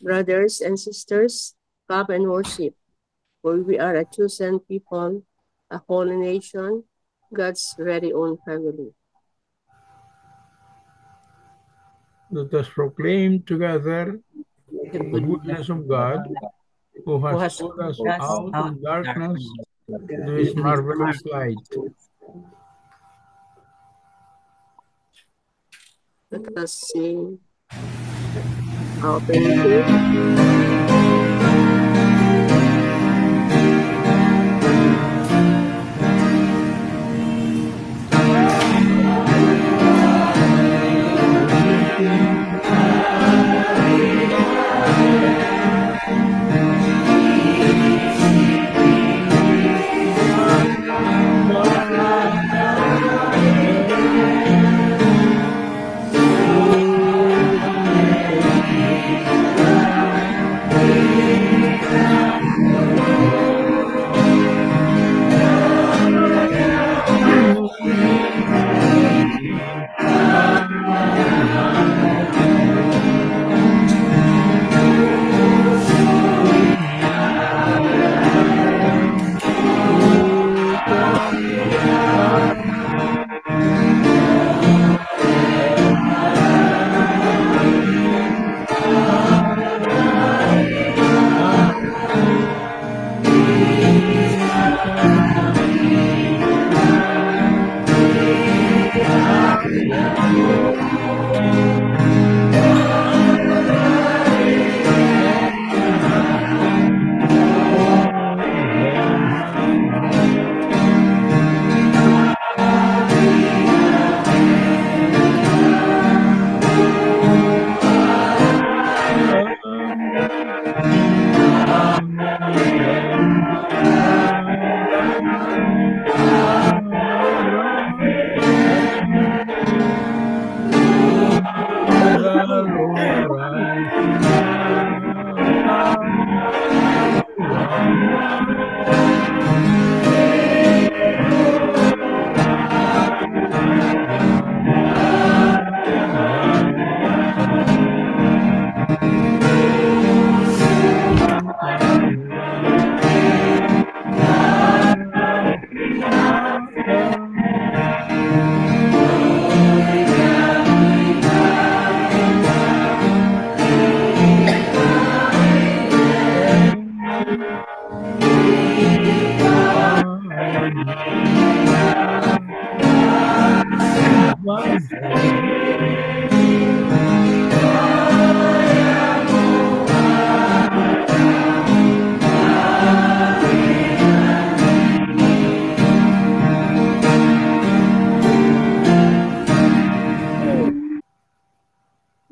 Brothers and sisters, come and worship, for we are a chosen people, a holy nation, God's very own family. Let us proclaim together the goodness of God, who has called us out of darkness to his marvelous light. Let us sing opening hymn.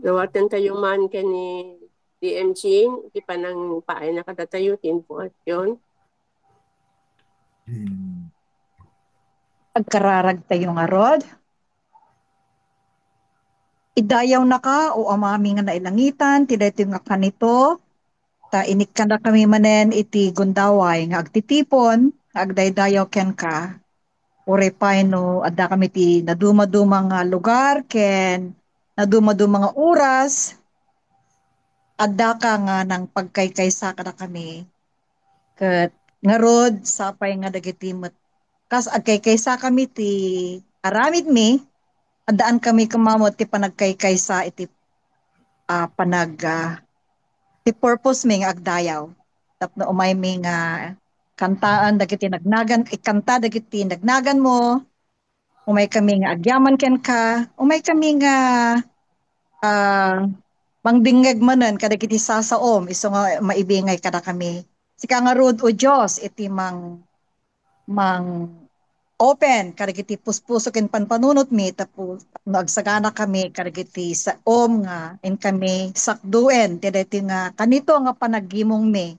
Dawaten tayong man kani DMG, iti panang paay na kadatayo, tinpo at yun. Pagkararag tayo nga rod. Idayaw na ka o amami nga nailangitan, tiday nga kanito, ta inik ka na kami manen iti gundaway nga agtitipon, agdaydayaw ken ka. Urepay no, adda kami ti naduma-dumang lugar, ken naduma-dumang oras, adda ka nga ng pagkaykaysa ka na kami. Kat nga rod, sapay nga dagiti met. Kas agkaykaysa kami ti aramid mi, adaan kami kamamot ti panagkaykaysa iti ti purpose mi nga agdayaw. Tapno umay mi nga kantaan dagiti nagnagan, ikanta dagiti nagnagan mo, umay kami nga agyaman ken ka, umay kami nga mangdingeg manen kadagiti sasaom, iso nga maibingay kada kami. Sika nga rod o Diyos, iti mang open, karagiti puspuso ken panpanunot mi, tapos nagsagana kami, karagiti sa nga, in kami sakduen, tidati nga, kanito nga panagimong mi,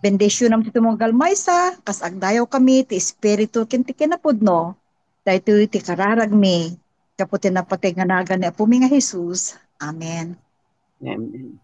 bendisyon nam ti tumunggal maysa, kas agdayaw kami, ti espiritu ken ti kinapudno, dahito ti kararag mi, kaputi na pati nga naga ni Apo mi nga Jesus. Amen. Amen.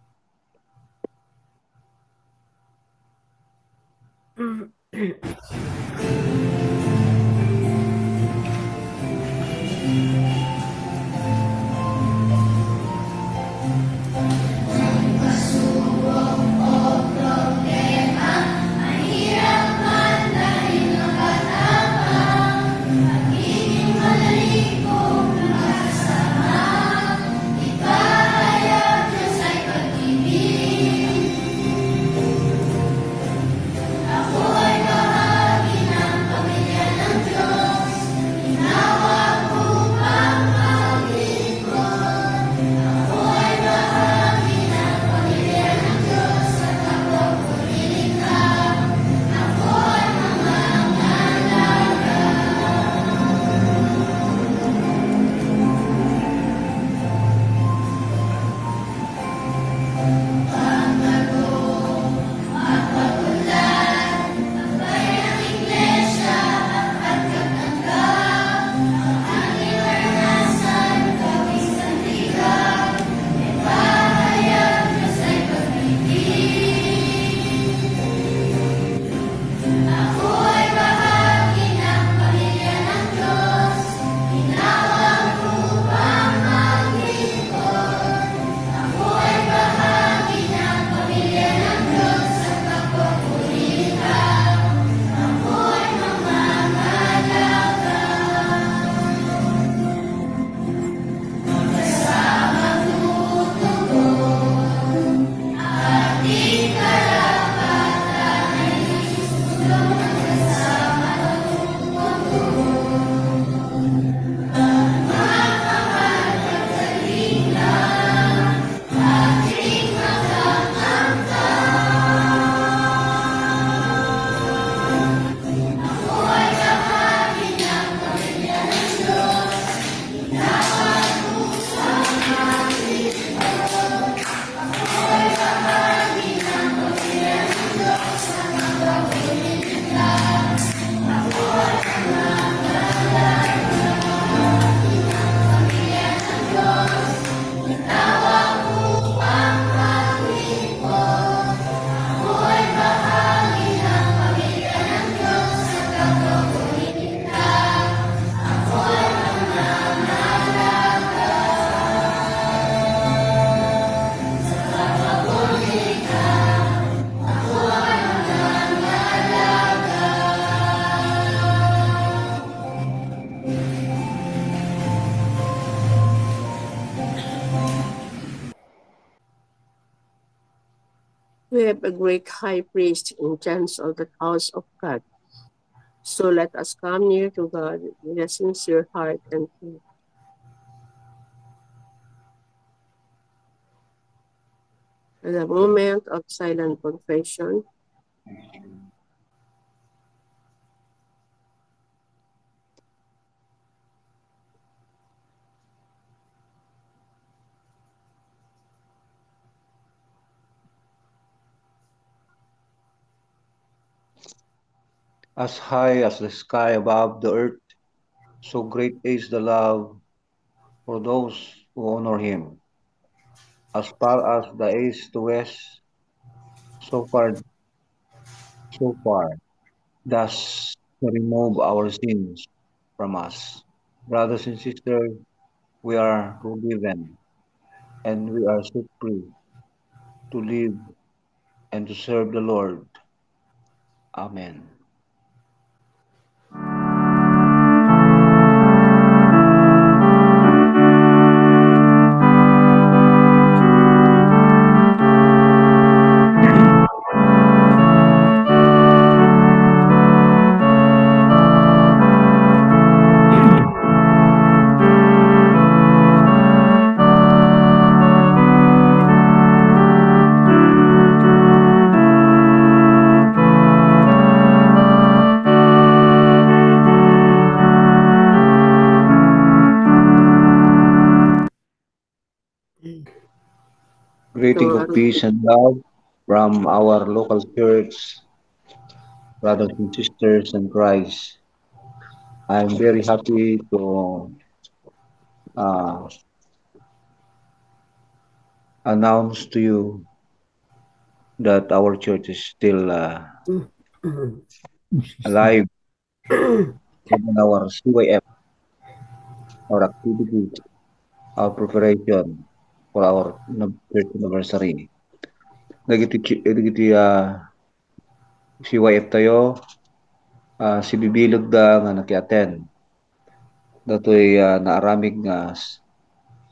We have a great high priest in terms of the house of God. So let us come near to God with a sincere heart and faith. At the moment of silent confession, As high as the sky above the earth, so great is the love for those who honor him. As far as the east to west, so far, does he remove our sins from us. Brothers and sisters, we are forgiven, and we are set free to live and to serve the Lord. Amen. Greeting of peace and love from our local church, brothers and sisters in Christ. I'm very happy to uh, announce to you that our church is still alive in our CYF, our activities, our preparation for our church anniversary. Dagiti CYF tayo, si Bibilog da nga nakiaten. Dato'y naaramig nga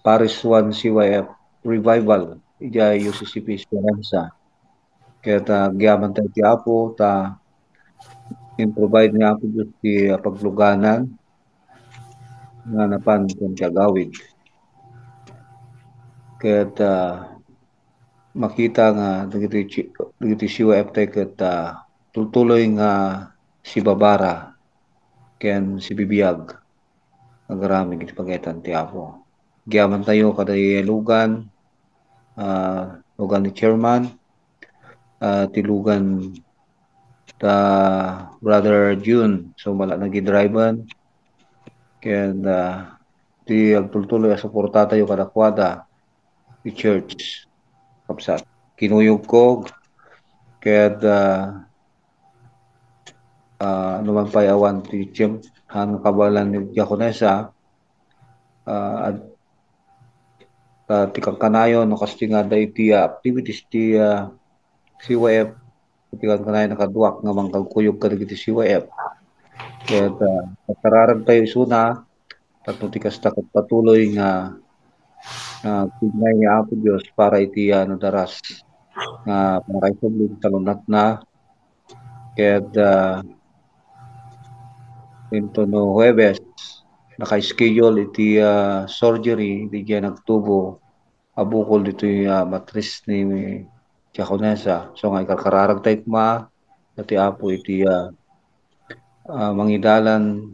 Paris 1 CYF Revival, ija UCCP Esperanza. Kaya gyaman tayo ti Apo, improvide niya ako Diyos ti pagluganan nga napan kung kagawid. Kaya makita nga dagiti CYF tayo kat tutuloy nga si Babara ken si Bibiyag agaramig iti pagetan ti Apo. Gyaman tayo kaday lugan lugan ni chairman ti lugan ta Brother June so mala nagidriban ken ti agtultuloy a suporta tayo kadakwada ti church kapsat kinuyog ko ket naman payawan ti Jim han kabalan ni Diakonesa at ti kanayon no kastinga da iti activities ti CYF ti kanayon nakaduak nga mangkagkuyog kadagiti CYF ket kararag tayo suna tapno ti kasta ket patuloy nga tignay ni Apo Dios para iti daras nga panakaisubli talunat na ket into no Huwebes naka-schedule iti surgery iti nagtubo abukol dito matris ni Diakonesa so nga ikarkararag tayo kuma dati Apo iti mangidalan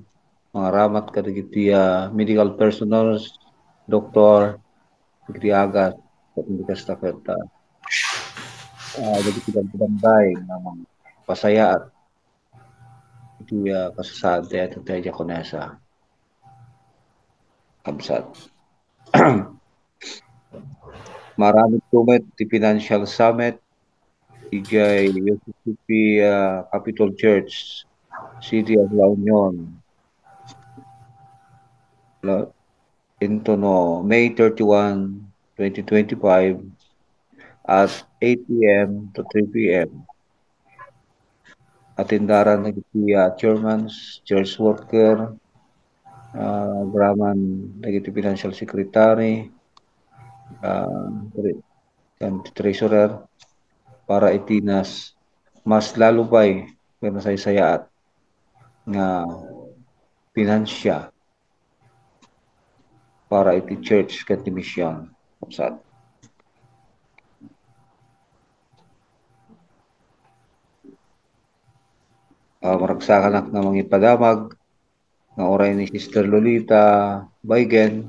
mga ramat kadagiti medical personnel doktor iti agas at hindi kasta ket dagiti banday nga pasayaat iti kasasade at iti Diakonesa kabsat. Marami tumet ti Financial Summit ijay UCCP Capitol Church City of La Union into no May 31, 2025 at 8 p.m. to 3 p.m. Atindaran nagiti chairmans, church worker, Brahman nagiti financial secretary, treasurer para itinas mas lalo pa'y kaya nasaysayaat nga finansya para iti church ket mission kapsat. Maragsakan na mangipadamag nga oray ni Sister Lolita Baygen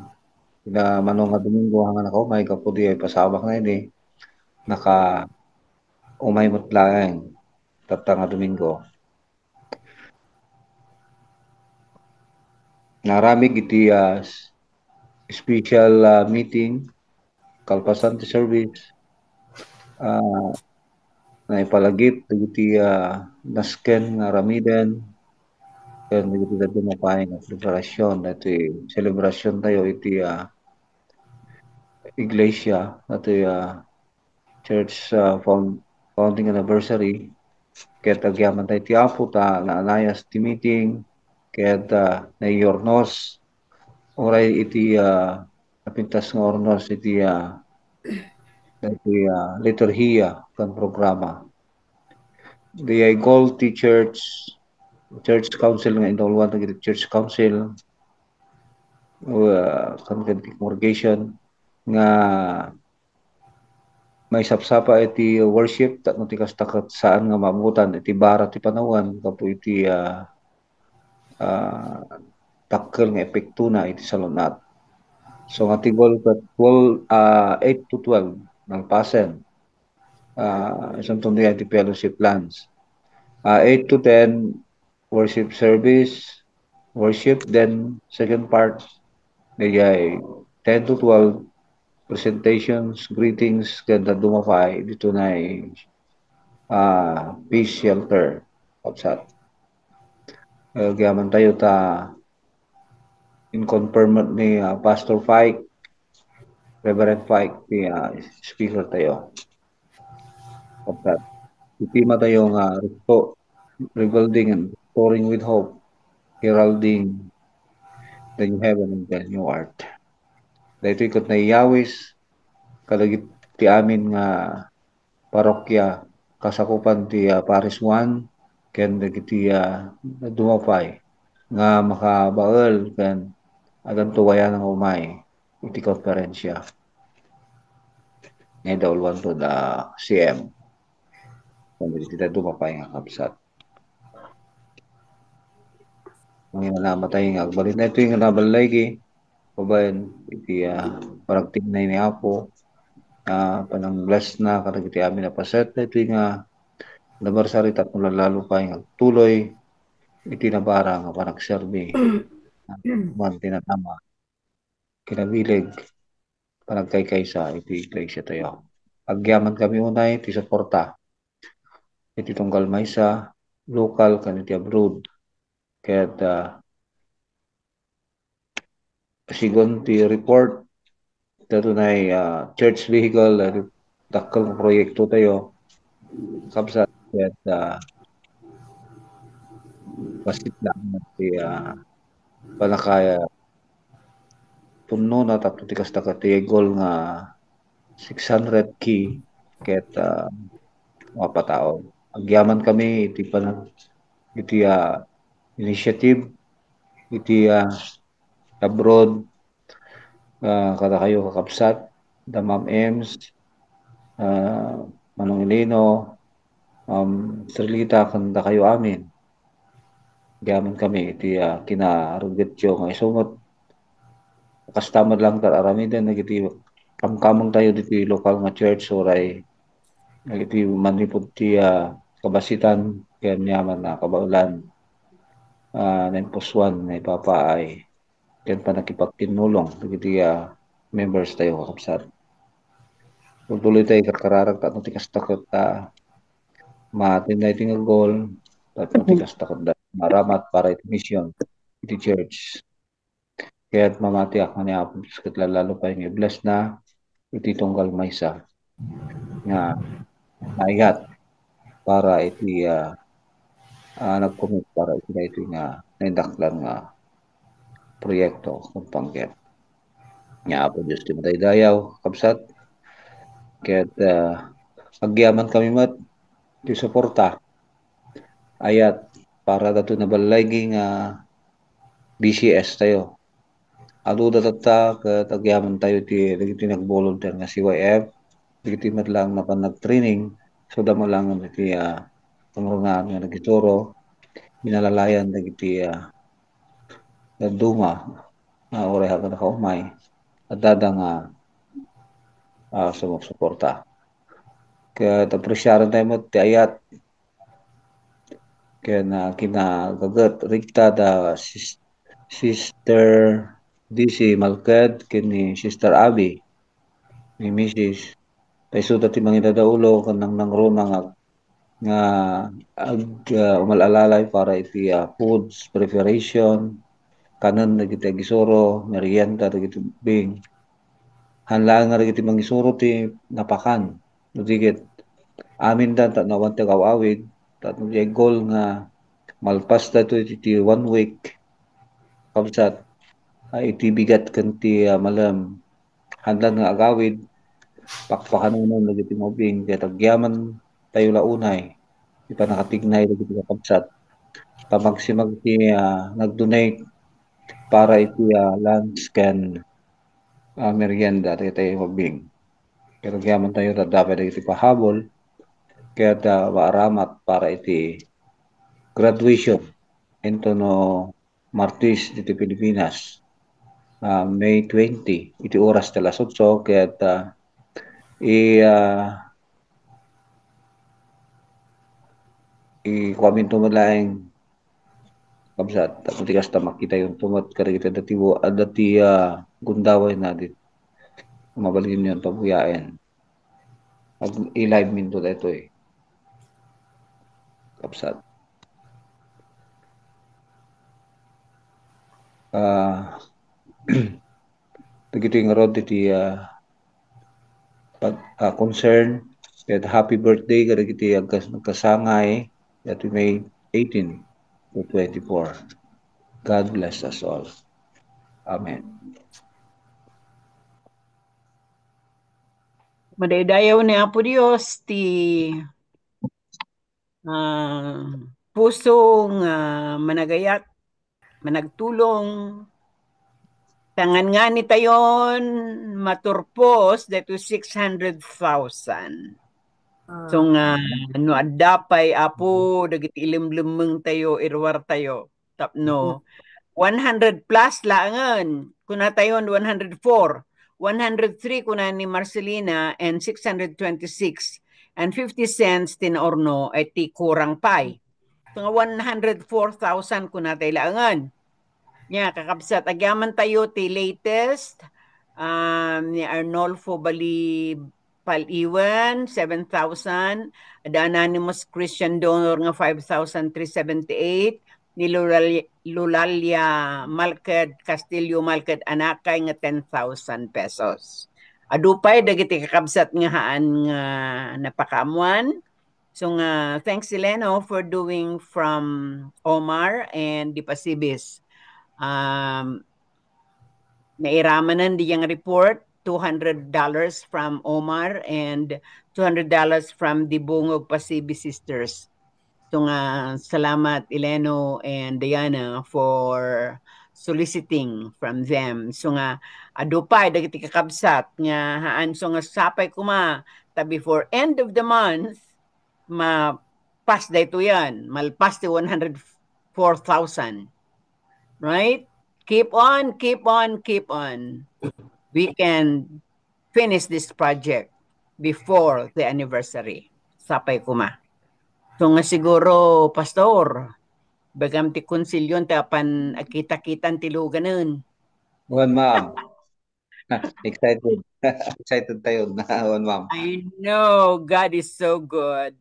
na manong nga Domingo hanga nakaumay kapudi ay pasabak na ini naka umay mutlaeng tapta nga Domingo. Naramig iti special meeting kalpasan ti service na ipalagip iti nasken nga ramiden ken iti dadto mapay nga preparasyon iti celebration tayo iti iglesia iti church founding anniversary ket agyaman tayo ti Apo ta naanayas ti meeting ket naiyornos oray iti napintas nga ornos iti liturhiya kan programa. The goal ti church council nga inolwan ng church council kan congregation nga may sapsapa iti worship tatno ti kastakat saan nga mamutan iti bara ti panawan kapo iti takkel nga epekto na iti salunat. So nga ti goal 8 to 12 ng Pasen. Isang tunay di fellowship plans. 8 to 10, worship service, worship. Then, second part, ay 10 to 12, presentations, greetings, ganda dumafay, dito na peace shelter. Kapsat. Gayaman tayo in confirmation ni Pastor Fike, Reverend Fike, ni speaker tayo. Kapsat. Itima tayo rebuilding and restoring with hope, heralding the new heaven and the new earth. Dahito ikot na iyawis, kalagit ti amin nga parokya, kasakupan ti Paris 1, ken dagiti dumapay, nga makabael, ken agan tuwayan ng umay, iti konferensya. Ngay daulwan to da CM. Kung dagiti dumapay nga kapsat. Mga namatay nga agbalin na ito yung nabalay ki, pabayan, iti paragting na ini Apo, panang bless na kadagiti amin na paset na ito yung nabarsari tatong lalo pa yung tuloy, iti nabara nga panagserbi, man tinatama, kinabilig, panagkaykaysa, iti iglesia tayo. Agyaman kami unay, iti suporta, iti tunggal maysa, local, kaniti abroad, kaya't sigon ti report, dato na church vehicle, dakkel ng proyekto tayo, kapsat, kaya't basit lang ti panakaya puno na tapos ti kasta katigol nga 600 key ket mga patao. Agyaman kami iti initiative iti abroad kada kayo kakapsat da Ma'am Ems, Manong Eleno, Srilita kanda kayo amin. Agyaman kami iti kinarugityo nga isungot kastamad lang aramiden nagiti kamkamang tayo diti local nga church oray nagiti manipod ti kabasitan ken yaman na kabaulan nempuswan na ipapaay ken panakipagtinulong dagiti members tayo kakapsat. Tuloy tayo kakararag tatno ti kastakot matinday ti nga goal tatno ti kastakot maramat para iti mission iti church. Kaya't mamatiak na niya po lalo pa yung i-bless na iti tunggal maysa nga naigat para iti nag-commit para iti na ito nga naindaklan nga proyekto kung pangget. Nga po Diyos ti mataydayaw, kapsat. Kaya't agyaman kami mat ti suporta ayat para dato na balaygi nga BCS tayo. Ado datata katagyaman tayo ti nag-volunteer nga CYF, dagiti madlang na nag-training, so damo lang iti pangrungaan nga nagituro, minalalayan dagiti duma nga oray haga nakaumay, at dadang sumusuporta. Kaya tapresyaran tayo mo ti ayat, kaya na kinagagat rikta da Sister DC Malkad kini Sister Abby ni Mrs. Paiso dati mangidadaulo kanang nangruna nga umalalay para iti foods preparation kanan dagiti gisuro merienda dagiti bing hanlaan nga dagiti mangisuro ti napakan digit amin da nawan ti awawid tatno ti goal nga malpas dato iti 1 week kapsat iti bigat kanti malam handlan nga agawid pakpakanunon dagiti mobing ket agyaman tayo launay ipanakatignay dagiti kapsat pamagsimag ti nag-donate para iti lunch ken merienda tayo mobing ket agyaman tayo dapat dagiti pahabol ket maaramat para iti graduation into Martis dito Pilipinas May 20 iti oras 8 ket i-comment mo malaing kabsat tapos tikas ta makita yung tumat kada kita dati gundaway na dit mabalgin yun pabuyain i-live minto ito kabsat begitu yung rod iti concern at happy birthday kada kiti nagkasangay that we may 18 to 24. God bless us all. Amen. Madaydayaw ni Apo Dios ti pusong managayat, managtulong, tangan nga ni tayon maturpos dito 600,000. So nga no adapay Apo dagiti ilimlimeng tayo irwar tayo tapno 100 plus laangan kuna tayon 104 103 kuna ni Marcelina and 626 and 50 cents tinorno ay ti kurang pay. So nga 104,000 kuna tayo laangan. Nya kakabsat agyaman tayo ti latest ni Arnolfo Bali Paliwan 7,000, the anonymous Christian donor nga 5,378, ni Lulalia Malkad Castillo Malkad Anakay nga 10,000 pesos. Adupay dagiti kakabsat nga haan nga napakamuan. So nga thanks Eleno for doing from Omar and the Pasibis. Nairamanan diyang report $200 from Omar and $200 from the Bungog Pasibis sisters. So nga salamat Eleno and Diana for soliciting from them. So nga adupay dagiti kakabsat nga haan so nga sapay kuma ta before end of the month ma-pass dayto yan. Malpas ti 104,000. Right? Keep on, keep on, keep on. We can finish this project before the anniversary. Sapay kuma. So nga siguro, Pastor, bagam ti konsilyon tapan kita-kitan ti luganan. Wan ma'am. Excited. Excited tayo na wan ma'am. I know, God is so good.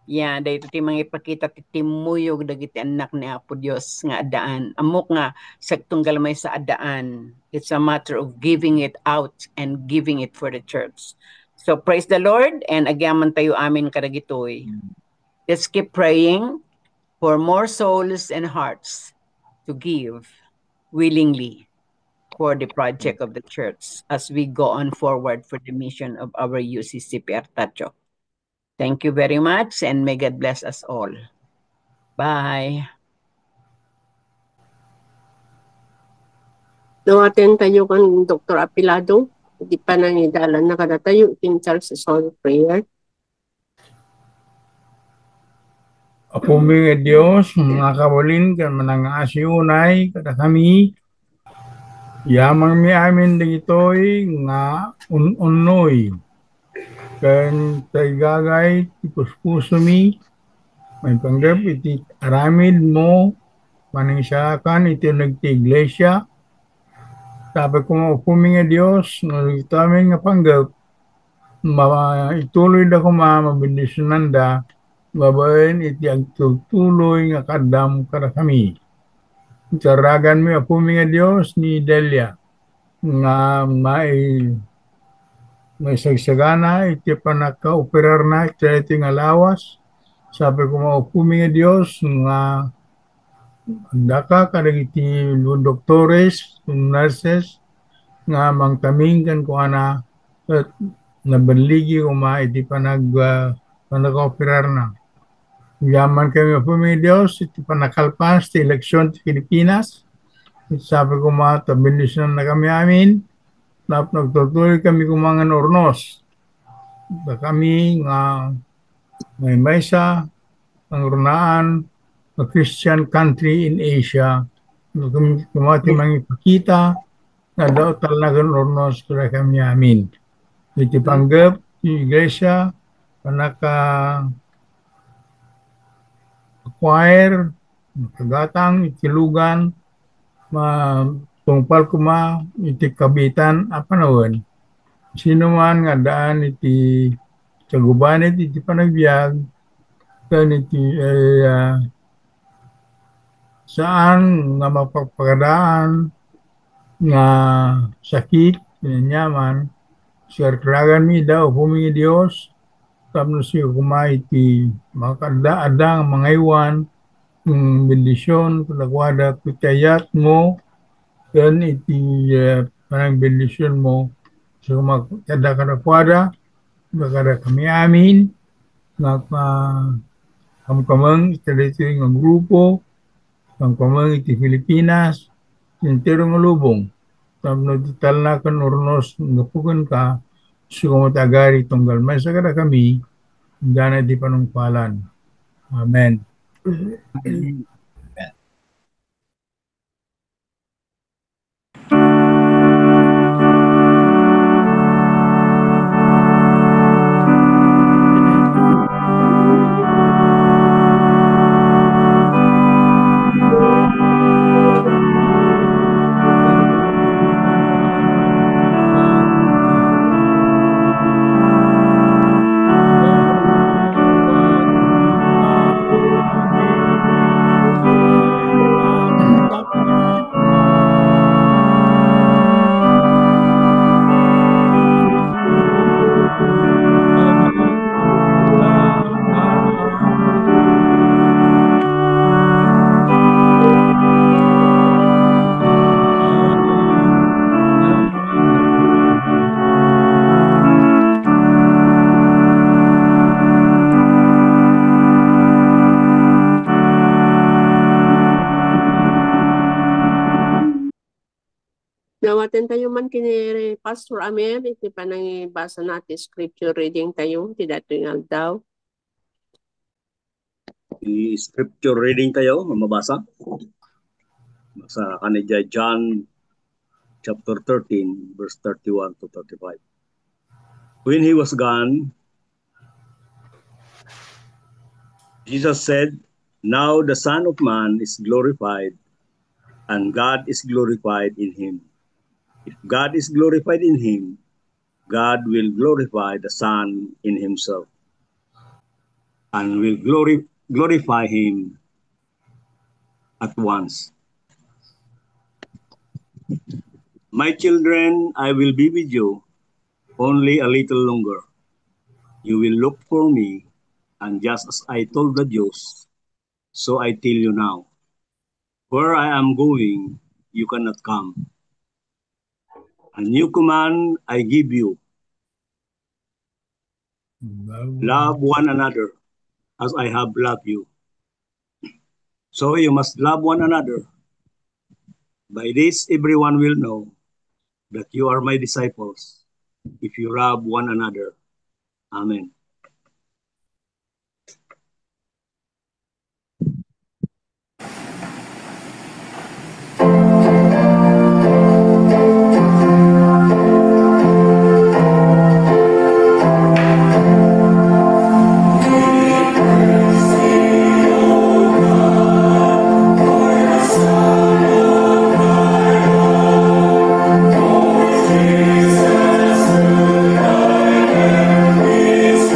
Yan, dahito ti mga ipakita ti timuyog dagiti anak ni Apo Dios nga adaan. Amok nga saktong galamay sa adaan. It's a matter of giving it out and giving it for the church. So praise the Lord and agyaman tayo amin kadagitoy. Let's keep praying for more souls and hearts to give willingly for the project of the church as we go on forward for the mission of our UCCP Artacho. Thank you very much and may God bless us all. Bye. Nawaten tayo kan Dr. Apilado. Di pa nangidalan na kada tayo itinchal sa soul prayer. Apo mga Diyos, mga kabalin, kan manangaasiunay, kada kami, yamang mi amin dagitoy nga unoy. Kan taygagay, tipus-puso mi, may panggap iti aramid mo, maningsyakan iti nagti-iglesia. Sabi ko nga upo mga Diyos, ito amin nga panggap, ituloy da ko mabindisunan da, babaen iti agtutuloy nga kadam kada kami. Saragan mi apo mga Diyos ni Delia, nga may sagsagana, iti panaka-operar na, iti nga lawas. Sabi ko maupo mga Diyos, nga daka kadag iti doktores, nurses, nga mangtamingkan ko ana, at nabaligi ko iti panaka-operar na. Yaman kami maupo mga Diyos, iti panakalpas, iti eleksyon ti Pilipinas. Sabi ko tabindisyon na kami amin, nagtutuloy kami kumangan ornos. Kami nga may maysa ang runaan a Christian country in Asia. Kumati mga ipakita na daw talagang ornos kaya kami amin. iti panggap ti iglesia panaka choir kagatang iti lugan tungpal kuma iti kabitan apanawen sino man nga daan iti kagubanit iti panagbiag ken iti saan nga mapagpagadaan nga sakit kinanyaman siarkaragan mi daw humingi Dios tapno siya kumay iti makadaan mga iwan bendisyon kulakwada kutayat mo ken iti panang bendisyon mo so makada kadakwada bakada kami amin nga kamkamang iti nga grupo kamkamang iti Pilipinas entero nga lubong tapno titalnakan urnos napukan ka sukumatagari tunggal may sakada kami dana di panungpalan. Amen. Nawaten tayo man kini Pastor Amir, iti panang basa natin scripture reading tayo, ti dato yung daw. I-scripture reading tayo, mabasa. Basa kanidya John chapter 13, verse 31 to 35. When he was gone, Jesus said, "Now the Son of Man is glorified, and God is glorified in him. If God is glorified in him, God will glorify the Son in himself, and will glorify him at once. My children, I will be with you only a little longer. You will look for me, and just as I told the Jews, so I tell you now. Where I am going, you cannot come. A new command I give you. Love one another as I have loved you. So you must love one another. By this everyone will know that you are my disciples, if you love one another." Amen. Jesus,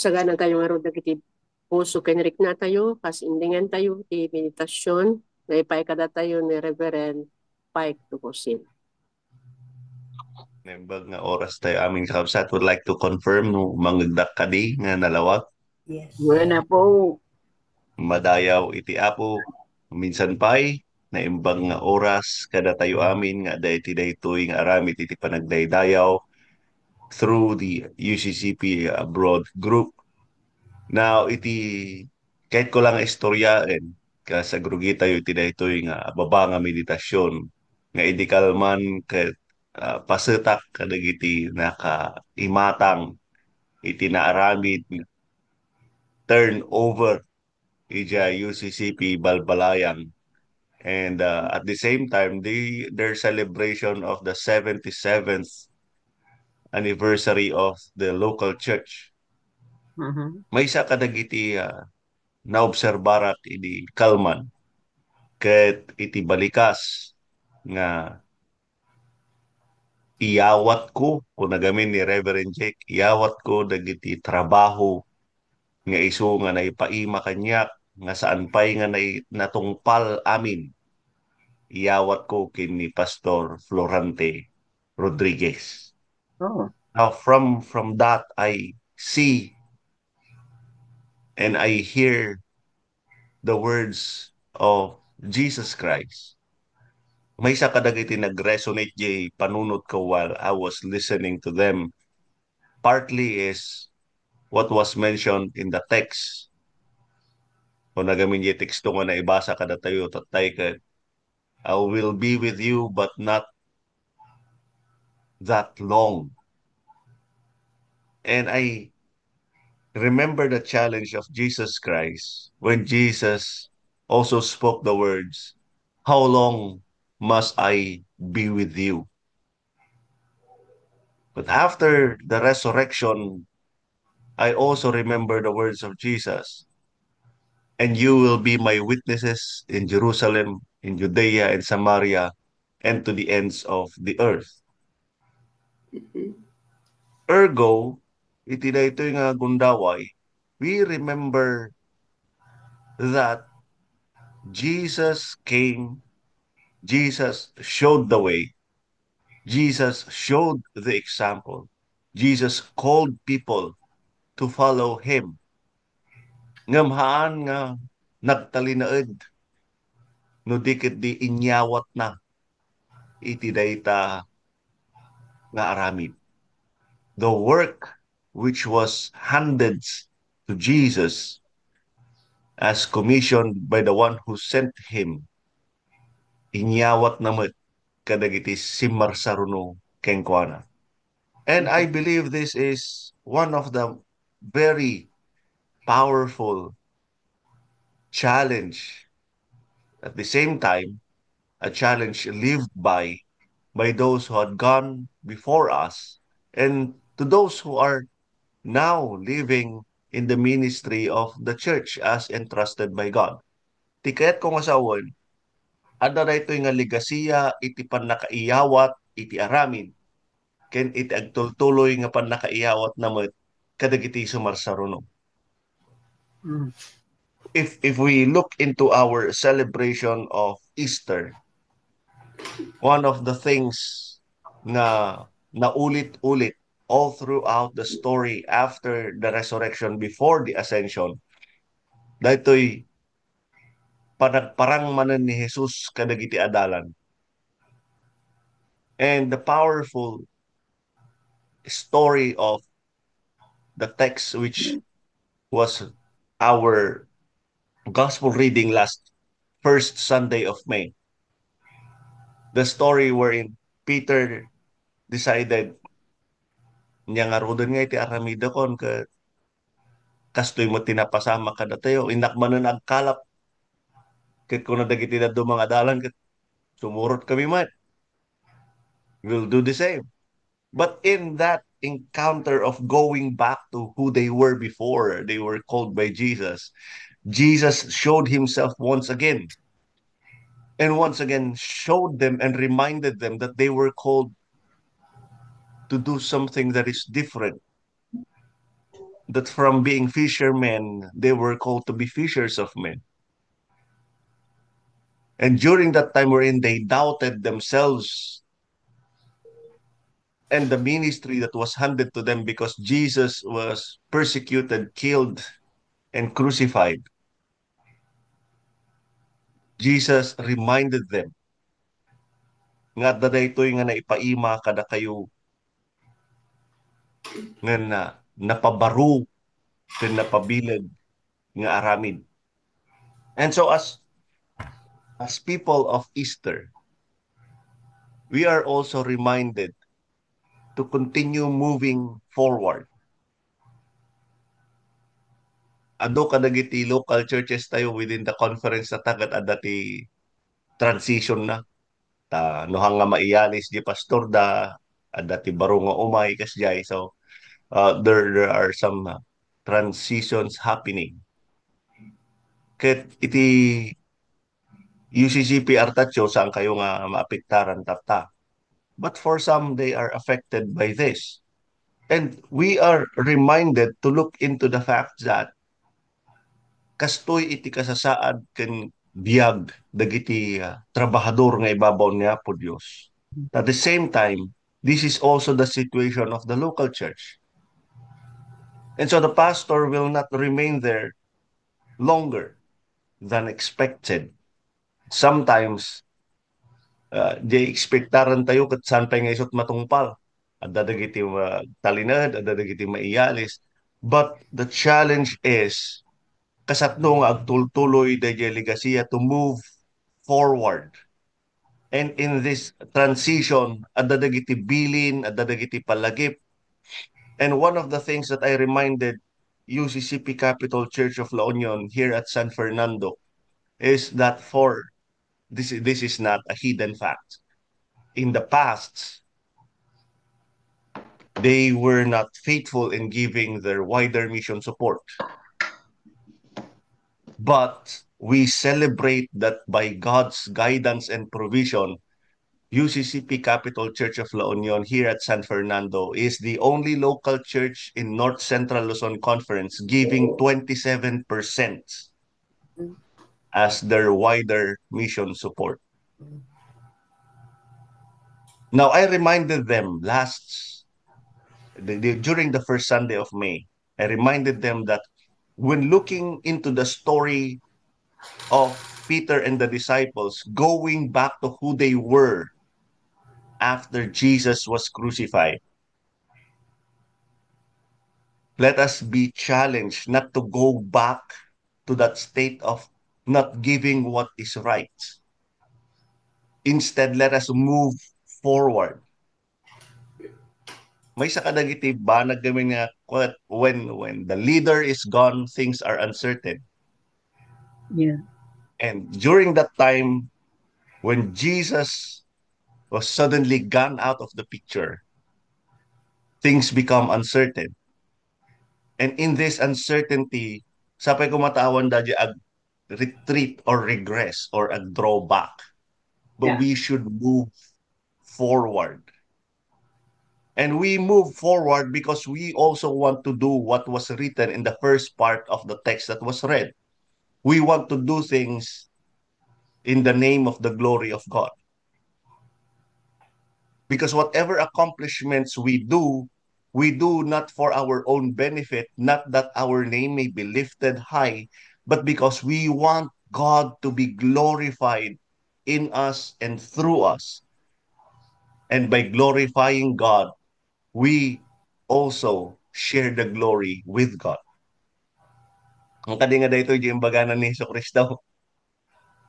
sagana tayo nga ron dagiti puso kenrik na tayo, kas indingan tayo, ti meditasyon, na ipaikada tayo ni Reverend Pike Tukusin. Nembag nga oras tayo aming kakabsat would like to confirm no mangagdak kadi nga nalawag. Yes. Wala po. Madayaw iti apo minsan pay na imbang nga oras kada tayo amin nga dayti daytoy nga aramid iti panagdaydayaw through the UCCP abroad group. Now iti kahit ko lang istoryaen sa grugi tayo iti daytoy nga baba nga meditasyon nga idikal man ket pasetak kadagiti nakaimatang iti naaramid turnover ija UCCP Balbalayang. And at the same time, their celebration of the 77th anniversary of the local church. May isa kadagiti naobserbarak iti Kalman ket iti balikas nga iyawat ko kung nagamin ni Reverend Jake, iyawat ko dagiti trabaho nga isu nga naipaima kanyak nga saan pay nga natungpal amin. Iyawat ko kini Pastor Florante Rodriguez. Oh. Now from that I see and I hear the words of Jesus Christ. May isa kadagiti nag-resonate jay panunot ko while I was listening to them. Partly is what was mentioned in the text. Kung nagamin jay teksto nga naibasa kada tayo, tatay ka, I will be with you but not that long. And I remember the challenge of Jesus Christ when Jesus also spoke the words, "How long must I be with you?" But after the resurrection, I also remember the words of Jesus, "And you will be my witnesses in Jerusalem, in Judea and Samaria, and to the ends of the earth." Ergo, iti daytoy nga gundaway, we remember that Jesus came, Jesus showed the way, Jesus showed the example, Jesus called people to follow Him. Ngamhaan nga nagtalinaed, no dikit di inyawat na iti dayta nga aramid. The work which was handed to Jesus as commissioned by the one who sent Him, inyawat namat kadagiti simmar saruno kenkwana. And I believe this is one of the very powerful challenge. At the same time, a challenge lived by those who had gone before us and to those who are now living in the ministry of the church as entrusted by God. Tiket kong asawon, ada daytoy nga ligasiya iti pannakaiyawat iti aramin ken iti agtultuloy nga pannakaiyawat namet kadagiti sumarsaruno. If we look into our celebration of Easter, one of the things na naulit-ulit all throughout the story after the resurrection, before the ascension, daytoy panagparang manan ni Jesus kadagiti adalan. And the powerful story of the text which was our gospel reading last first Sunday of May. The story wherein Peter decided niya nga rodon nga iti aramida kon ka kastoy mo tinapasama kada tayo inakmanon ang kalap ket kuno dagiti dadto mga dalan ket sumurot kami man. We'll do the same. But in that encounter of going back to who they were before they were called by Jesus, Jesus showed Himself once again. And once again showed them and reminded them that they were called to do something that is different. that from being fishermen, they were called to be fishers of men. And during that time wherein they doubted themselves and the ministry that was handed to them because Jesus was persecuted, killed, and crucified, Jesus reminded them nga daytoy nga naipaima kada kayo nga napabaru ken napabilag nga aramid. And so as people of Easter, we are also reminded to continue moving forward. Ado kadagiti local churches tayo within the conference na tagat adati transition na. Ta nohang nga maiyalis di pastor da adati baro nga umay kasjay. So there are some transitions happening. Ket iti UCCP Artacho saan kayo nga maapektaran tapta. But for some, they are affected by this. And we are reminded to look into the fact that kastoy iti kasasaad ken biyag dagiti trabahador nga ibabaw niya po Dios. At the same time, this is also the situation of the local church. And so the pastor will not remain there longer than expected. Sometimes, di ekspektaran tayo kat saan pa nga isot matungpal. Adda dagiti talinad, adda dagiti maiyalis. But the challenge is kasatno nga agtultuloy dayjay legasiya to move forward. And in this transition, adda dagiti bilin, adda dagiti palagip. And one of the things that I reminded UCCP Capital Church of La Union here at San Fernando is that this is not a hidden fact. In the past, they were not faithful in giving their wider mission support. But we celebrate that by God's guidance and provision, UCCP Capital Church of La Union here at San Fernando is the only local church in North Central Luzon Conference giving 27% as their wider mission support. Now, I reminded them during the first Sunday of May, I reminded them that when looking into the story of Peter and the disciples, going back to who they were after Jesus was crucified, let us be challenged not to go back to that state of not giving what is right. Instead, let us move forward. May sa kadagiti ba naggamin nga when the leader is gone, things are uncertain. Yeah. And during that time, when Jesus was suddenly gone out of the picture, things become uncertain. And in this uncertainty, sapay kumatawan dadya ag retreat or regress or ag drawback. But we should move forward. And we move forward because we also want to do what was written in the first part of the text that was read. We want to do things in the name of the glory of God. Because whatever accomplishments we do not for our own benefit, not that our name may be lifted high, but because we want God to be glorified in us and through us. And by glorifying God, we also share the glory with God. Ang kadi nga daytoy di imbaganan ni Jesucristo.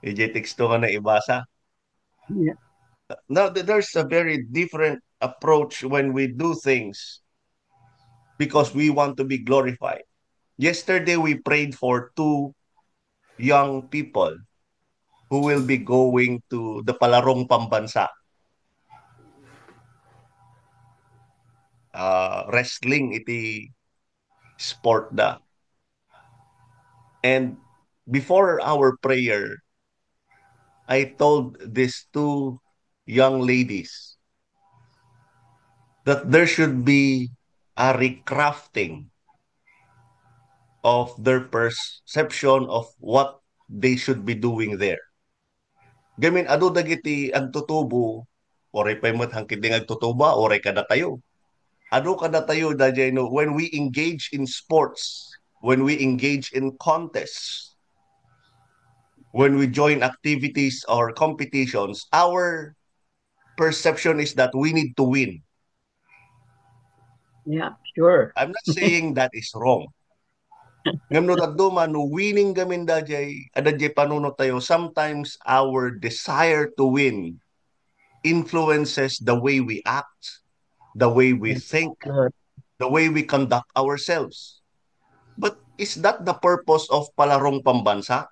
Ije teksto nga na ibasa. Yeah. Now, there's a very different approach when we do things because we want to be glorified. Yesterday, we prayed for 2 young people who will be going to the Palarong Pambansa. Wrestling iti sport da. And before our prayer, I told these 2 young ladies that there should be a recrafting of their perception of what they should be doing there. Gamin adu dagiti agtutubo oray pay met hangkit agtutuba oray kada tayo. Adu kada tayo dajay no when we engage in sports, when we engage in contests, when we join activities or competitions, our perception is that we need to win. Yeah, sure. I'm not saying that is wrong. Ngam no taduma no winning gamin dajay adajay panunot tayo, sometimes our desire to win influences the way we act, the way we think, Lord. the way we conduct ourselves. But is that the purpose of palarong pambansa?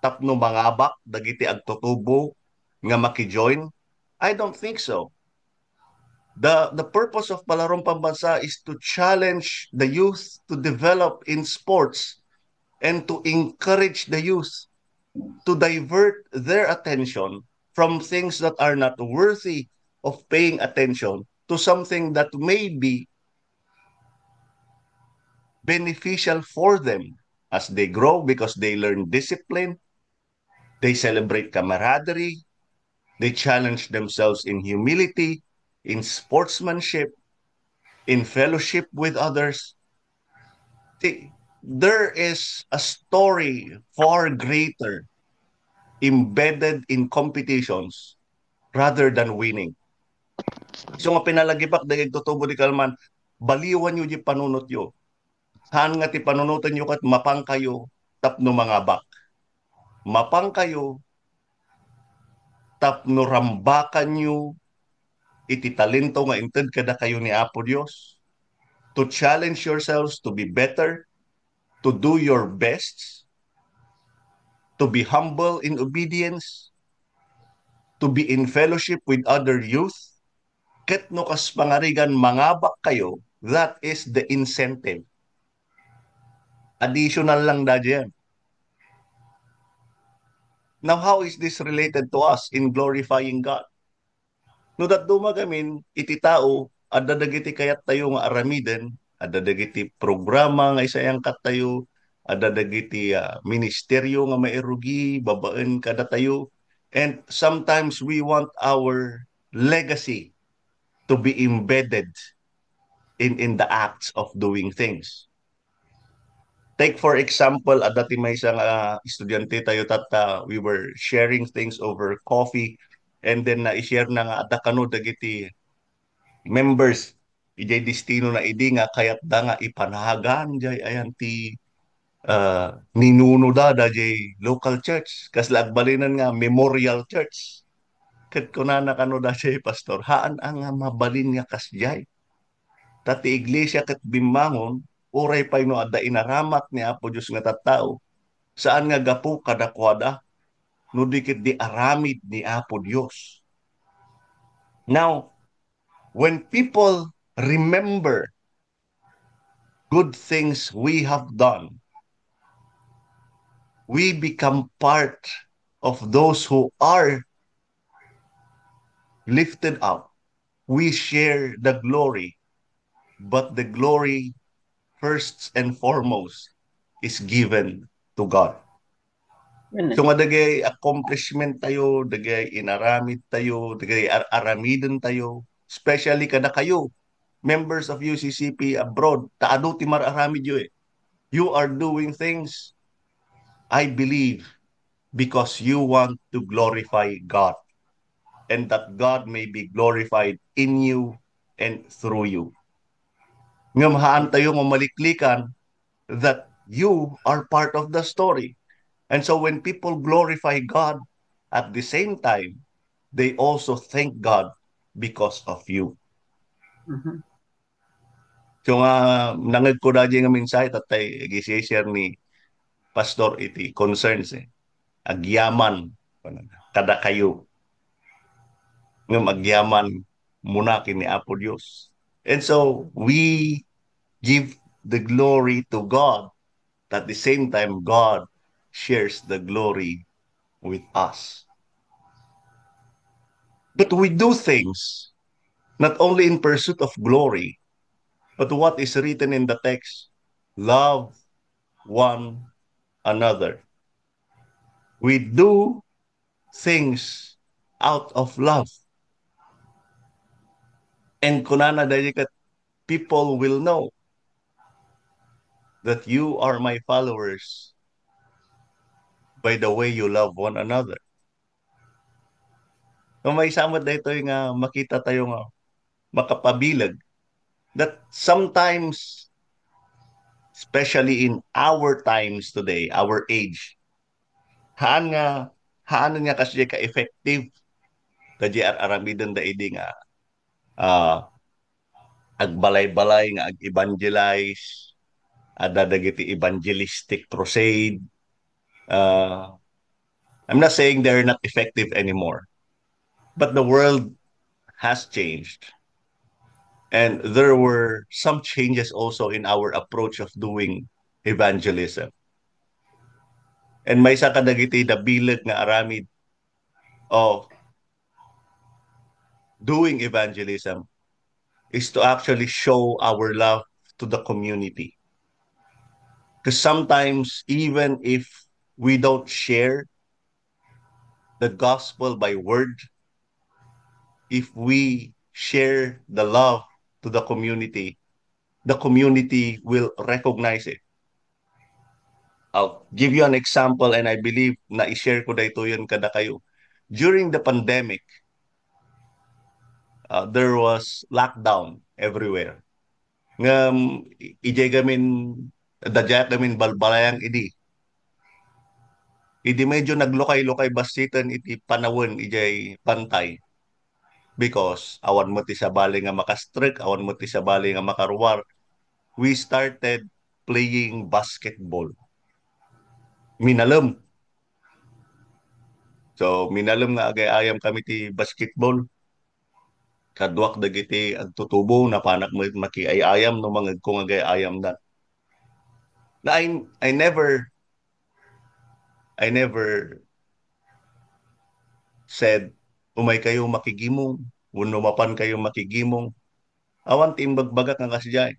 Tapno mangabak dagiti agtutubo nga makijoin? I don't think so. The purpose of palarong pambansa is to challenge the youth to develop in sports and to encourage the youth to divert their attention from things that are not worthy of paying attention to something that may be beneficial for them as they grow because they learn discipline, they celebrate camaraderie, they challenge themselves in humility, in sportsmanship, in fellowship with others. There is a story far greater embedded in competitions rather than winning. So nga pinalagipak dagig tutubo di kalman, baliwan nyo di panunot yo. Saan nga ti panunutan nyo kat mapang kayo tapno mga bak. Mapang kayo tapno rambakan nyo iti talento nga inted kada kayo ni Apo Dios. To challenge yourselves to be better, to do your best, to be humble in obedience, to be in fellowship with other youth, ket no kas pangarigan mangabak kayo, that is the incentive. Additional lang da dyan. Now, how is this related to us in glorifying God? No dat dumagamin, iti tao, adda dagiti kayat tayo nga aramiden, adda dagiti programa nga isayang kat tayo, adda dagiti ministeryo nga mairugi, babaen kada tayo, and sometimes we want our legacy to be embedded in the acts of doing things. Take for example, dati may isang estudyante tayo we were sharing things over coffee and then na-share na nga ada kano dagiti members ijay destino na idi nga kayat da nga ipanahagan jay ayan ti ninuno da jay local church kas lagbalinan nga memorial church ket kunana kano da jay pastor haan ang mabalin nga kas jay tati iglesia ket bimbangon oray pay no adda inaramat ni Apo Dios nga tattao saan nga gapu kadakwada no dikit di aramid ni Apo Dios. Now, when people remember good things we have done, we become part of those who are lifted up. We share the glory, but the glory first and foremost is given to God. So nga dagay accomplishment tayo, dagay inaramid tayo, dagay aramiden tayo, especially kada kayo, members of UCCP abroad, taado ti mararamid yo eh. You are doing things, I believe, because you want to glorify God and that God may be glorified in you and through you. Ngamahaan tayo mamaliklikan that you are part of the story. And so when people glorify God, at the same time, they also thank God because of you. Mhm. So nga, nangag ko na dyan nga mensahe, tatay, igi-share ni Pastor iti concerns agyaman, kada kayo. Nga magyaman muna kini Apo Dios. And so, we give the glory to God. At the same time, God shares the glory with us. But we do things not only in pursuit of glory, but what is written in the text, love one another. We do things out of love. And kunana dahil kat people will know that you are my followers by the way you love one another. So may samad na ito yung makita tayo nga makapabilag that sometimes, especially in our times today, our age, haan nga kasi ka-effective da JR Aramidon da idi nga agbalay-balay nga ag-evangelize, ada dagiti evangelistic crusade. I'm not saying they're not effective anymore, but the world has changed. And there were some changes also in our approach of doing evangelism. And may isa kadagiti nabilag nga aramid of doing evangelism is to actually show our love to the community. Because sometimes, even if we don't share the gospel by word, if we share the love to the community will recognize it. I'll give you an example, and I believe na i-share ko dito yun kada kayo. During the pandemic, there was lockdown everywhere. Ngam ijay gamin dadya gamin balbalayang idi. Idi medyo naglukay-lukay basitan iti panawon ijay pantay. Because awan mo ti sabali nga makastrict, awan mo ti sabali nga makaruwar, we started playing basketball. Minalem. So, minalem nga agay-ayam kami ti basketball. Kadwak dagiti agtutubo na panak mo makiayayam no mga kung agay-ayam na. Na I never said, umay kayo makigimong, unumapan kayo makigimong. Awan timbagbagat nga kasjay.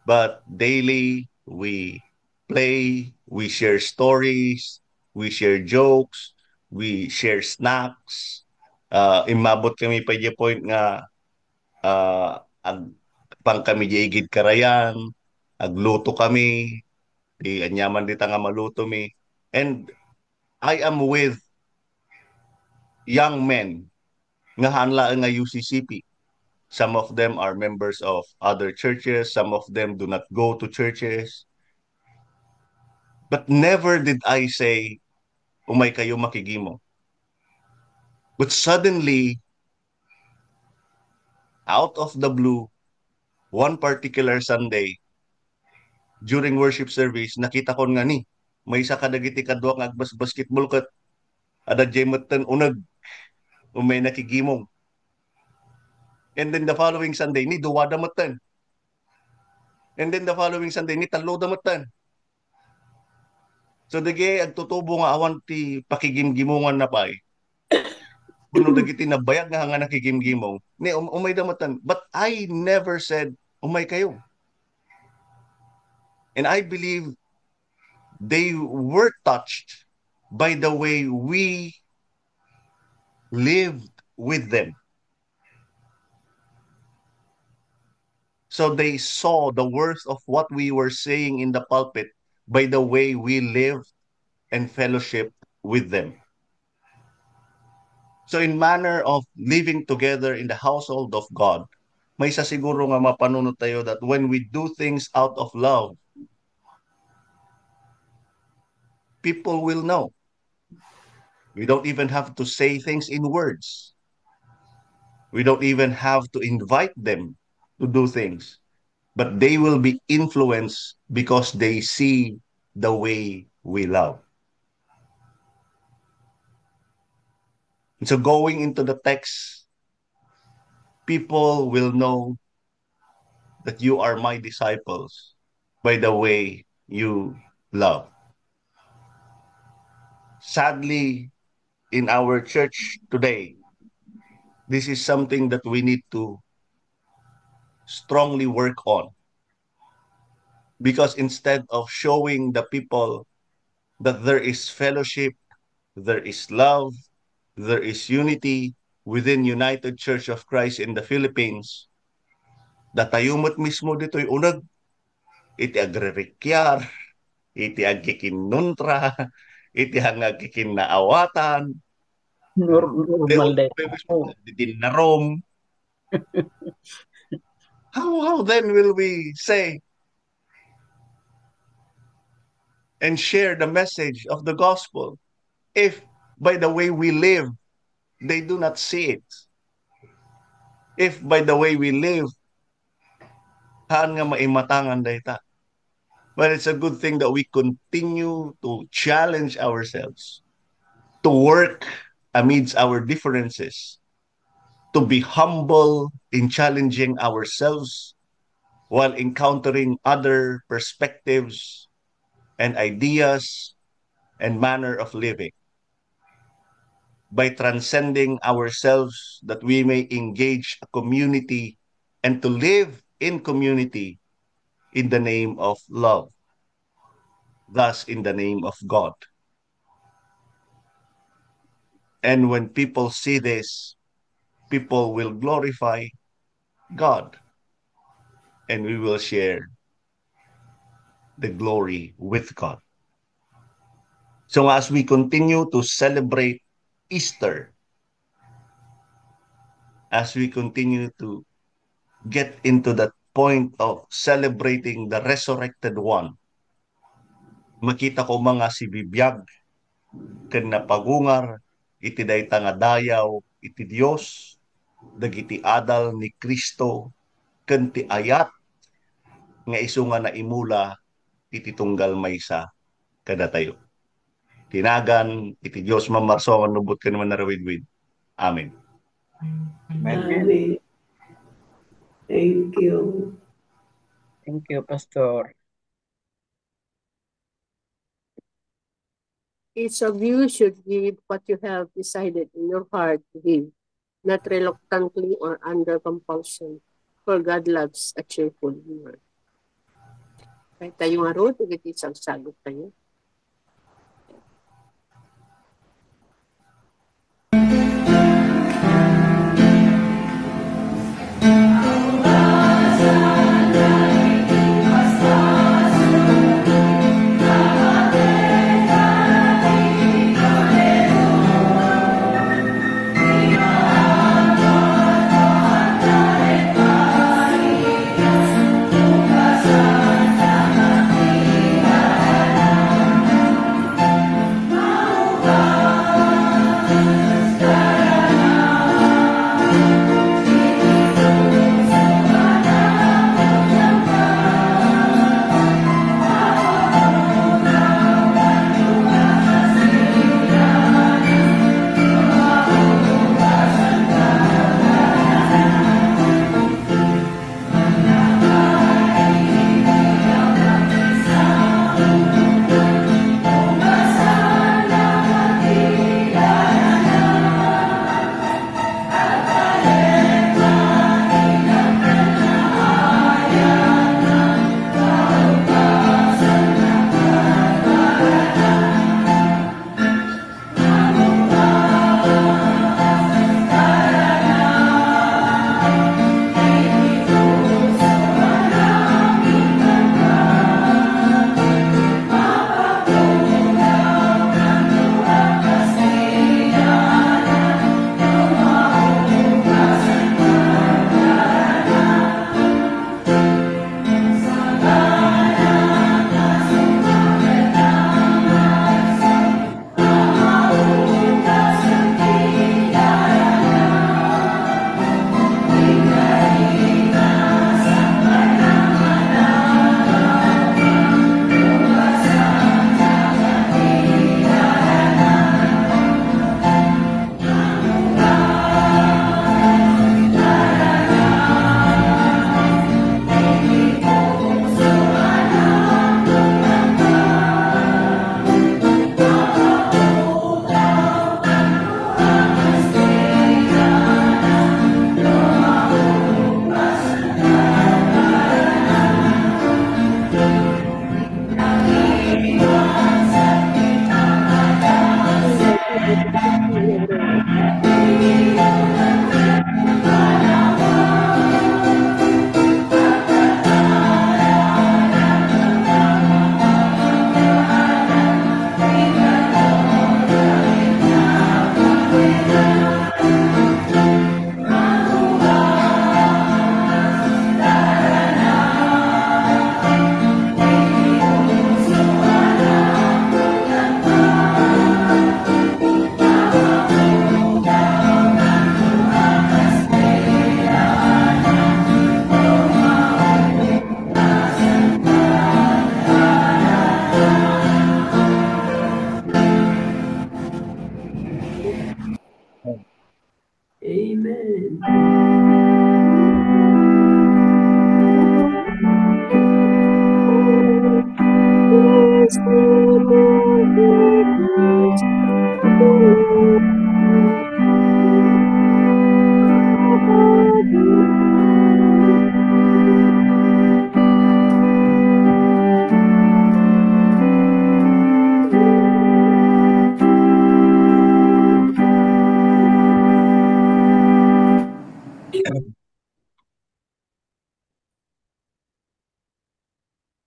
But daily, we play, we share stories, we share jokes, we share snacks. Imabot kami pa yung point nga pang kami jigid karayan, agluto kami, anyaman dita nga maluto mi. And I am with young men nga hanla nga UCCP. Some of them are members of other churches. Some of them do not go to churches. But never did I say, umay kayo makigimo. But suddenly, out of the blue, one particular Sunday, during worship service, nakita ko nga ni, may isa kadagiti kadwa nga basketball kat, ada jematan unag, umay nakigimong. And then the following Sunday, ni duwa damatan. And then the following Sunday, ni talo damatan. So dagi agtutubo nga awan ti pakigimgimongan na pay. Kuno dagiti nabayag nga nakigimgimong, ni umay damatan. But I never said umay kayo. And I believe they were touched by the way we lived with them. So they saw the worth of what we were saying in the pulpit by the way we lived and fellowship with them. So in manner of living together in the household of God, may isa siguro nga mapanunod tayo that when we do things out of love, people will know. We don't even have to say things in words. We don't even have to invite them to do things. But they will be influenced because they see the way we love. And so going into the text, people will know that you are my disciples by the way you love. Sadly, in our church today, this is something that we need to strongly work on. Because instead of showing the people that there is fellowship, there is love, there is unity within United Church of Christ in the Philippines, datayumot mismo dito'y unag, iti agririkyar, iti agkikinuntra, iti hangagkikinaawatan, Normal day. dinarom. How then will we say and share the message of the gospel if by the way we live, they do not see it? If by the way we live, haan nga maimatangan dayta. But it's a good thing that we continue to challenge ourselves, to work amidst our differences, to be humble in challenging ourselves while encountering other perspectives and ideas and manner of living. By transcending ourselves, that we may engage a community and to live in community in the name of love, thus in the name of God. And when people see this, people will glorify God, and we will share the glory with God. So as we continue to celebrate Easter, as we continue to get into that point of celebrating the resurrected one, makita ko mga si bibiyag ken napagungar iti dayta nga dayaw iti Dios dagiti adal ni Kristo ken ti ayat nga isu nga naimula iti tunggal maysa kadatayo. Tinagan iti Dios mamarsongan nubot ken manarawidwid. Amen. Amen. Thank you. Thank you, Pastor. Each of you should give what you have decided in your heart to give, not reluctantly or under compulsion, for God loves a cheerful giver. Kahit tayo nga ro, tigit isang sagot tayo.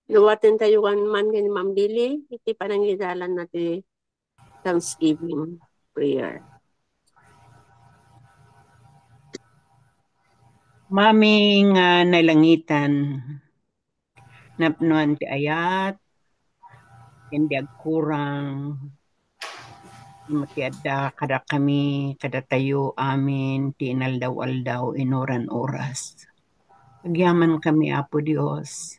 Luwaten tayo kan man kan Ma'am Lily, iti pananggidalan natin Thanksgiving prayer. Mami nga nalangitan, napnuan ti ayat, hindi agkurang, matiada kada kami, kada tayo amin, ti inaldaw-aldaw, inoran oras. Agyaman kami, Apo Dios.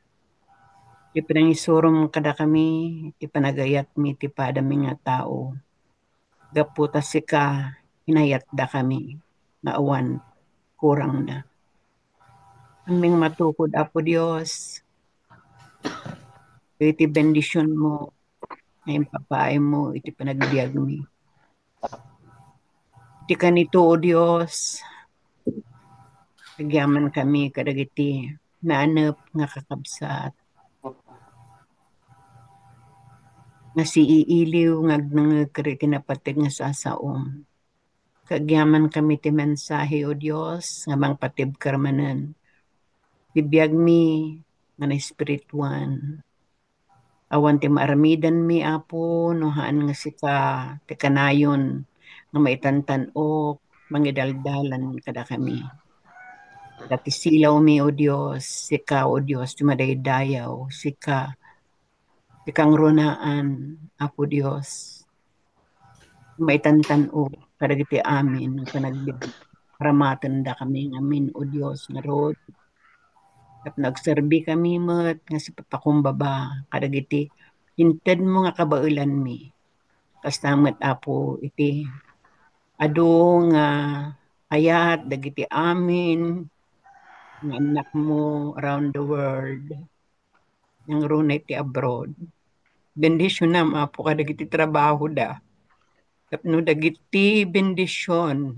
Ti panangisurom kada kami, ti panagayat mi, ti padami nga tao. Gaputa sika, hinayat da kami, nga awan, kurang na. Aming matukod, Apo Dios. Iti bendisyon mo, ngayon papaay mo, iti panagbiag mi. Iti kanito, O Dios, nagyaman kami kadagiti naanap nga kakabsat. Nga si iiliw nga agnangagkari kinapatid nga sasaom. Kagyaman kami ti mensahe, O Dios, nga mangpatib karmanan. Bibiyag mi nga na espirituan. Awan ti maaramidan mi, Apo, nohaan nga sika ti kanayon nga maitantanok, mangidaldalan kada kami. Dati silaw mi, O Dios, sika, O Dios, ti madaydayaw, sika, ti kang runaan, Apo Dios, maitantanok, kadagiti amin, panagbiag, paramatan da kami ngamin, O Dios, nga rod, at nagserbi kami mat nga si papakumbaba kadagiti hinted mo nga kabailan mi kastamet Apo iti adu nga ayat dagiti amin nga anak mo around the world yang runay ti abroad bendisyon nam Apo kadagiti trabaho da tapno dagiti bendisyon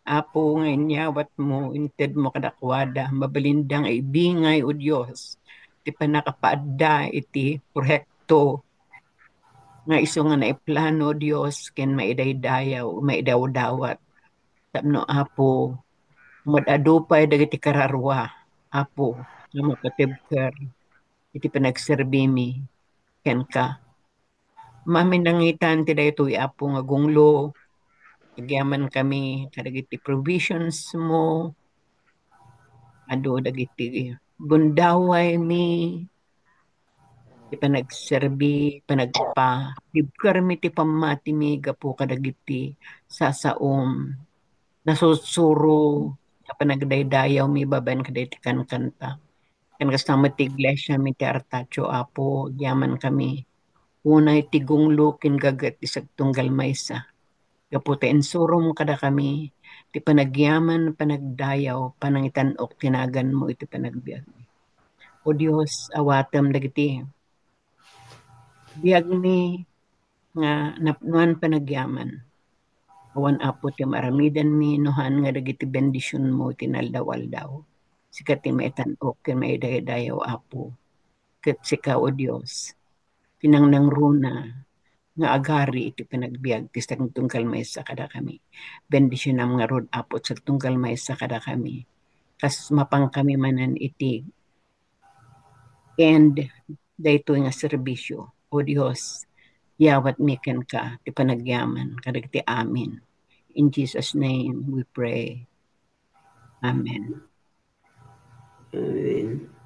Apo nga inyawat mo, inted mo kadakwada, mabalindang ibingay o Diyos, ti panakapaadda iti prohekto, nga iso nga naiplano o Diyos, ken maidaydayaw, maidawdawat, tapno Apo, madadupay dagiti kararwa, Apo, nga mapatibker, iti panagserbimi, ken ka. Maminangitan ti daytoy Apo nga gunglo, nagyaman kami kadagiti provisions mo ado dagiti bundaway mi ti panagserbi panagpa mi ti pamati mi gapu kadagiti sasaom nasutsuro na panagdaydayaw mi baban kadagiti kankanta ken kasama ti iglesia mi ti Artacho Apo yaman kami unay ti gunglo ken gagat isag tunggal maysa gaputa insurom kada kami ti panagyaman panagdayaw panangitan-ok tinagan mo iti panagbiag o Dios awatem dagiti biag mi nga napnuan panagyaman awan Apo ti maramidan mi nohan nga dagiti bendisyon mo tinaldaw-aldaw sikat ti maitan-ok ken maidaydayaw Apo ket sika o Dios pinangnang runa nga agari iti panagbiag ti tunggal maysa kada kami. Bendisyon am nga rod Apo sa tunggal maysa kada kami. Kas mapang kami manan iti and dayto nga serbisyo. O Dios, yawat miken ka ti panagyaman kadagiti amin. In Jesus' name we pray. Amen. Amen.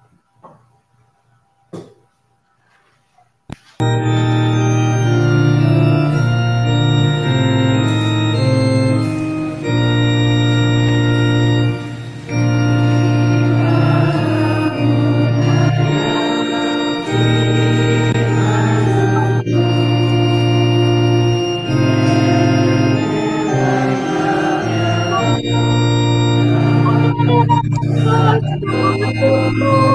Thank you.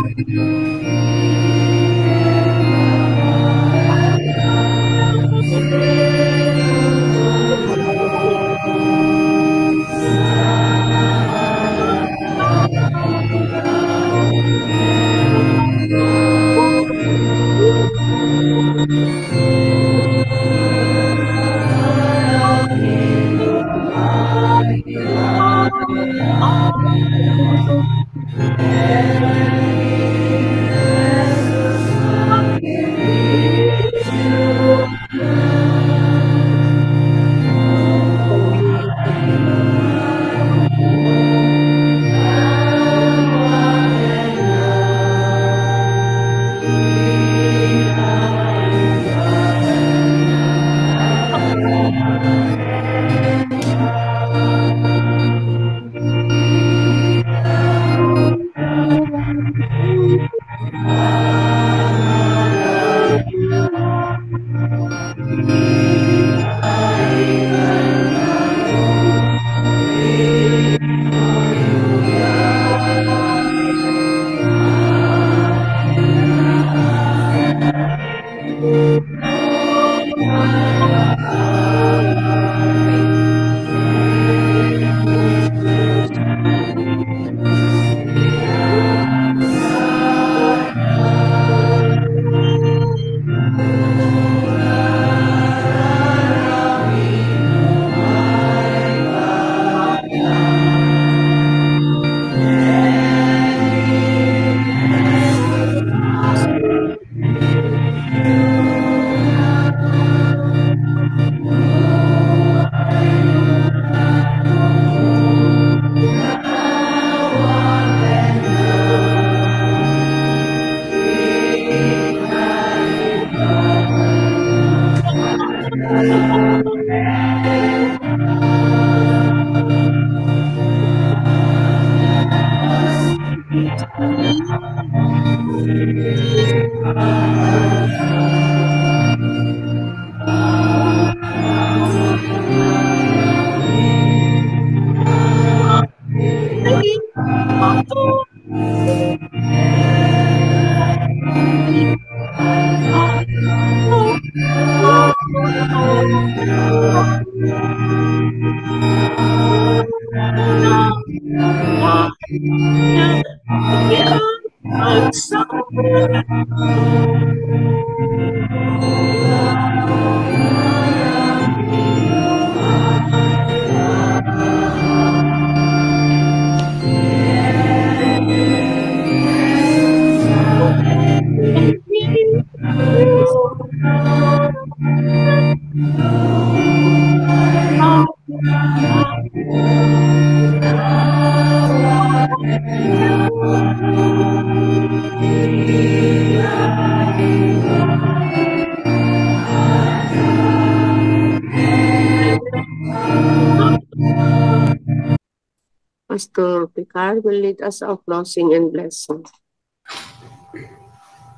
Pastor Picard will lead us of closing and blessing.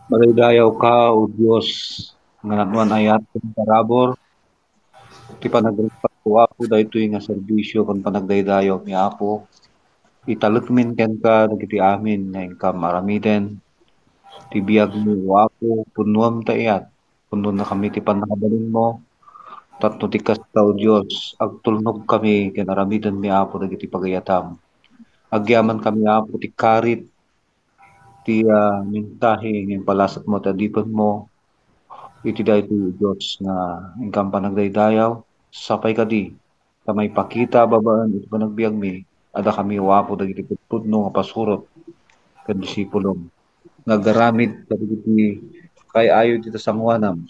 Madaydayaw ka, O Diyos, nga natwan ayat kung parabor, ti panagripat ko ako dahito nga serbisyo kung panagdaydayaw mi ako, italukmin ken ka dagiti amin nga ingkam aramiden, ti biyag mi o ako, punuam ta iyat, puno na kami ti panakabalin mo, tatno ti kastaw Diyos, agtulnog kami ken aramiden mi ako dagiti pagayatam. Agyaman kami ako ti karit, ti mintahe ng palasat mo tadipon mo, iti dahito Diyos nga ingkam panagdaydayaw, sapay kadi, kamay pakita babaan iti panagbiag mi, ada kami wapo dagiti putpudno nga pasurot, ken disipulom. Nagaramid kadagiti kay ayo dito sanguanam,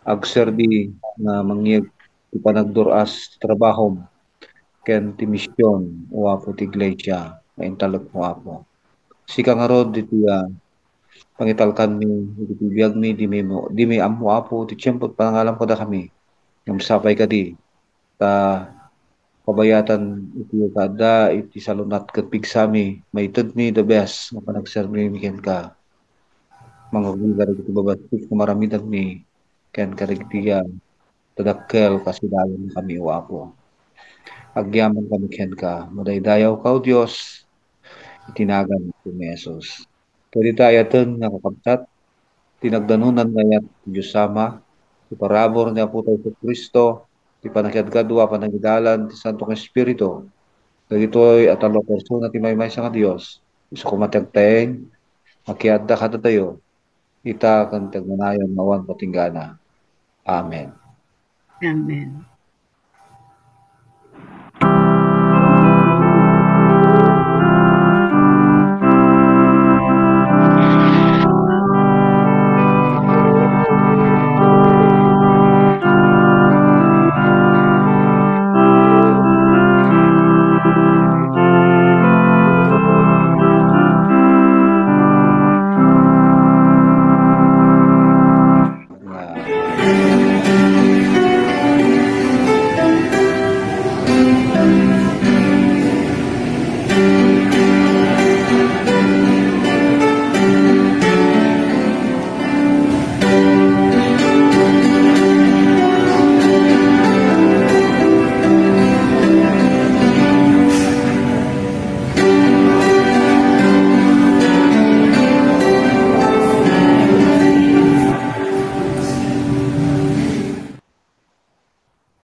agserbi nga mangyeg ti panagduras ti trabahom, ken ti misyon wapo ti iglesia, kaintalok mo wapo. Sika nga rod iti pangitalkan mi iti biyag mi di mi ammo apo ti tiyempo panangalam ko da kami ngem sapay kadi ta pabayatan iti kada iti salunat ket pigsami maited mi the best nga panagserbi mi ken ka mangugigar iti babastik nga maramidan mi ken karigtiya tadakkel kasidayon kami o apo. Agyaman kami ken ka madaydayaw ka o Dios itinagan ti Mesos. Pwede tayo ito nakakabsat, tinagdanunan ngayat Diyos sama, ti parabor niya po tayo sa Kristo, ti panakiadgadwa, panagidalan, ti Santong Espiritu, dagitoy at alo persona ti may sa nga Diyos, isa kumatagtayeng, makiadda ka tayo, ita kan tagmanayon mawan patinggana. Amen. Amen.